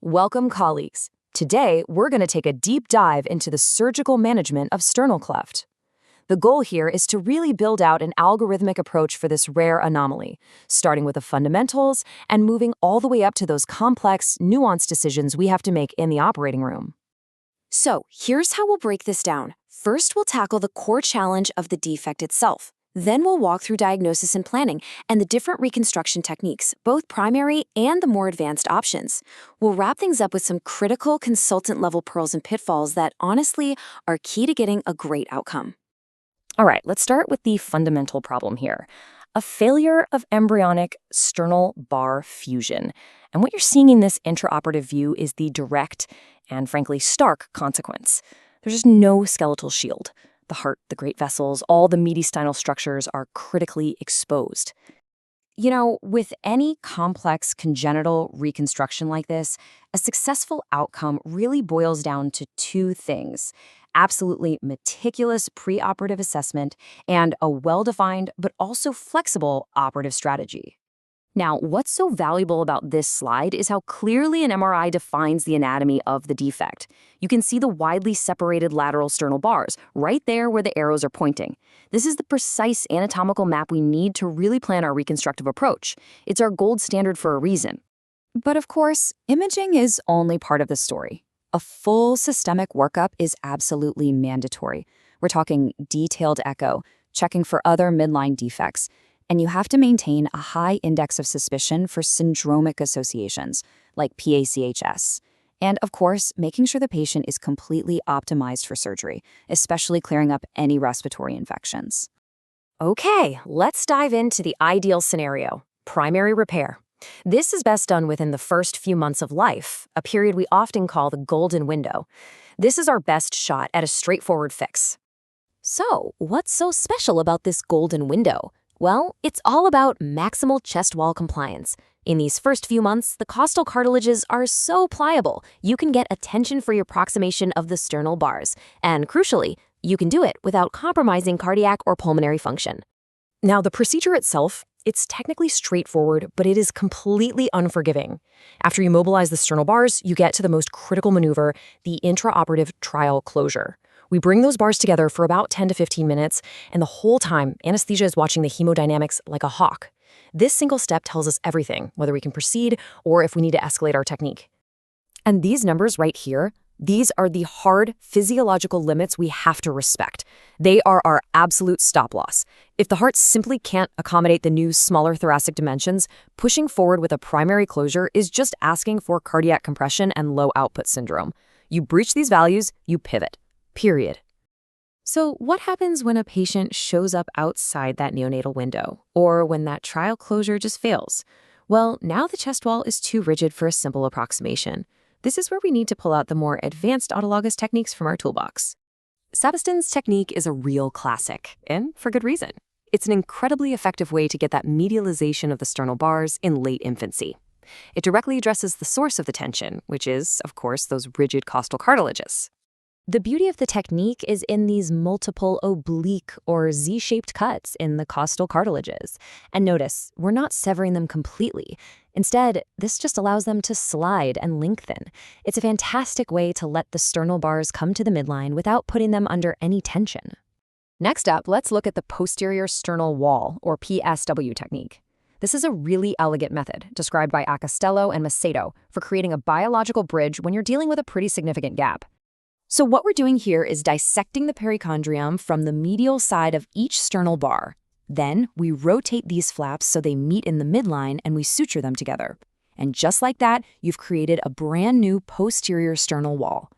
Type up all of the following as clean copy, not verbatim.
Welcome, colleagues. Today, we're going to take a deep dive into the surgical management of sternal cleft. The goal here is to really build out an algorithmic approach for this rare anomaly, starting with the fundamentals and moving all the way up to those complex, nuanced decisions we have to make in the operating room. So, here's how we'll break this down. First, we'll tackle the core challenge of the defect itself. Then we'll walk through diagnosis and planning and the different reconstruction techniques, both primary and the more advanced options. We'll wrap things up with some critical consultant-level pearls and pitfalls that, honestly, are key to getting a great outcome. All right, let's start with the fundamental problem here. A failure of embryonic sternal bar fusion. And what you're seeing in this intraoperative view is the direct and, frankly, stark consequence. There's just no skeletal shield. The heart, the great vessels, all the mediastinal structures are critically exposed. You know, with any complex congenital reconstruction like this, a successful outcome really boils down to two things: absolutely meticulous preoperative assessment and a well-defined but also flexible operative strategy. Now, what's so valuable about this slide is how clearly an MRI defines the anatomy of the defect. You can see the widely separated lateral sternal bars right there where the arrows are pointing. This is the precise anatomical map we need to really plan our reconstructive approach. It's our gold standard for a reason. But of course, imaging is only part of the story. A full systemic workup is absolutely mandatory. We're talking detailed echo, checking for other midline defects, and you have to maintain a high index of suspicion for syndromic associations, like PACHS. And of course, making sure the patient is completely optimized for surgery, especially clearing up any respiratory infections. Okay, let's dive into the ideal scenario: primary repair. This is best done within the first few months of life, a period we often call the golden window. This is our best shot at a straightforward fix. So, what's so special about this golden window? Well, it's all about maximal chest wall compliance. In these first few months, the costal cartilages are so pliable, you can get a tension-free approximation of the sternal bars. And crucially, you can do it without compromising cardiac or pulmonary function. Now, the procedure itself, it's technically straightforward, but it is completely unforgiving. After you mobilize the sternal bars, you get to the most critical maneuver, the intraoperative trial closure. We bring those bars together for about 10 to 15 minutes, and the whole time, anesthesia is watching the hemodynamics like a hawk. This single step tells us everything, whether we can proceed or if we need to escalate our technique. And these numbers right here, these are the hard physiological limits we have to respect. They are our absolute stop-loss. If the heart simply can't accommodate the new, smaller thoracic dimensions, pushing forward with a primary closure is just asking for cardiac compression and low output syndrome. You breach these values, you pivot. Period. So what happens when a patient shows up outside that neonatal window, or when that trial closure just fails? Well, now the chest wall is too rigid for a simple approximation. This is where we need to pull out the more advanced autologous techniques from our toolbox. Sabiston's technique is a real classic, and for good reason. It's an incredibly effective way to get that medialization of the sternal bars in late infancy. It directly addresses the source of the tension, which is, of course, those rigid costal cartilages. The beauty of the technique is in these multiple oblique or Z-shaped cuts in the costal cartilages. And notice, we're not severing them completely. Instead, this just allows them to slide and lengthen. It's a fantastic way to let the sternal bars come to the midline without putting them under any tension. Next up, let's look at the posterior sternal wall, or PSW technique. This is a really elegant method, described by Accostello and Macedo, for creating a biological bridge when you're dealing with a pretty significant gap. So what we're doing here is dissecting the perichondrium from the medial side of each sternal bar. Then we rotate these flaps so they meet in the midline and we suture them together. And just like that, you've created a brand new posterior sternal wall.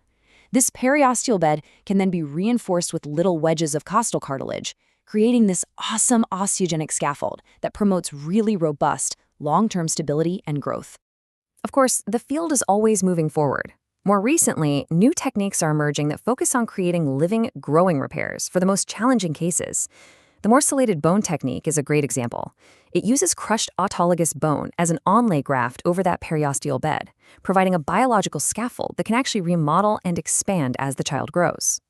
This periosteal bed can then be reinforced with little wedges of costal cartilage, creating this awesome osteogenic scaffold that promotes really robust, long-term stability and growth. Of course, the field is always moving forward. More recently, new techniques are emerging that focus on creating living, growing repairs for the most challenging cases. The morcellated bone technique is a great example. It uses crushed autologous bone as an onlay graft over that periosteal bed, providing a biological scaffold that can actually remodel and expand as the child grows.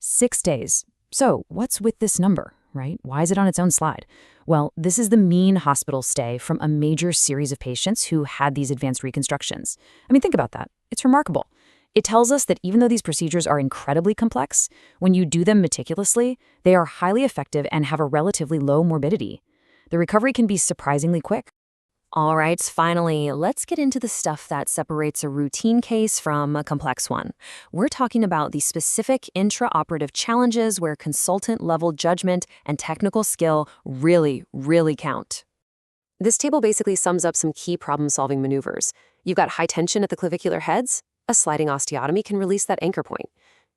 6 days. So, what's with this number? right? Why is it on its own slide? Well, this is the mean hospital stay from a major series of patients who had these advanced reconstructions. I mean, think about that. It's remarkable. It tells us that even though these procedures are incredibly complex, when you do them meticulously, they are highly effective and have a relatively low morbidity. The recovery can be surprisingly quick. All right, finally, let's get into the stuff that separates a routine case from a complex one. We're talking about the specific intraoperative challenges where consultant-level judgment and technical skill really, really count. This table basically sums up some key problem-solving maneuvers. You've got high tension at the clavicular heads. A sliding osteotomy can release that anchor point.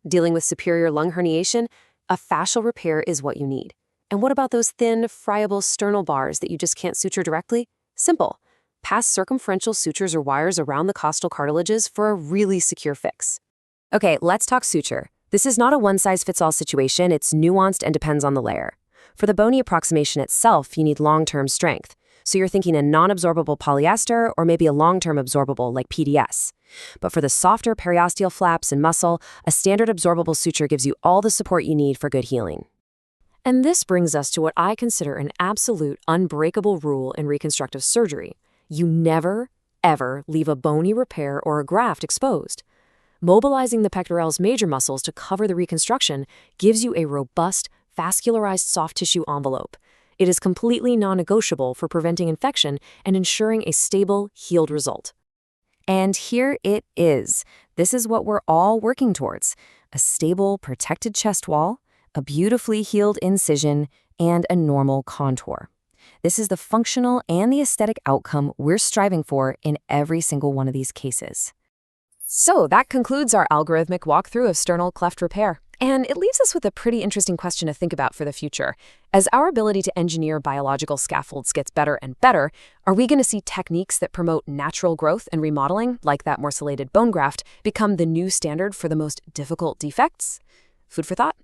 Dealing with superior lung herniation, a fascial repair is what you need. And what about those thin, friable sternal bars that you just can't suture directly? Simple. Pass circumferential sutures or wires around the costal cartilages for a really secure fix. Okay, let's talk suture. This is not a one-size-fits-all situation. It's nuanced and depends on the layer. For the bony approximation itself, you need long-term strength. So you're thinking a non-absorbable polyester or maybe a long-term absorbable like PDS. But for the softer periosteal flaps and muscle, a standard absorbable suture gives you all the support you need for good healing. And this brings us to what I consider an absolute unbreakable rule in reconstructive surgery. You never, ever leave a bony repair or a graft exposed. Mobilizing the pectoral's major muscles to cover the reconstruction gives you a robust, vascularized soft tissue envelope. It is completely non-negotiable for preventing infection and ensuring a stable, healed result. And here it is. This is what we're all working towards: a stable, protected chest wall, a beautifully healed incision, and a normal contour. This is the functional and the aesthetic outcome we're striving for in every single one of these cases. So that concludes our algorithmic walkthrough of sternal cleft repair. And it leaves us with a pretty interesting question to think about for the future. As our ability to engineer biological scaffolds gets better and better, are we going to see techniques that promote natural growth and remodeling, like that morcellated bone graft, become the new standard for the most difficult defects? Food for thought.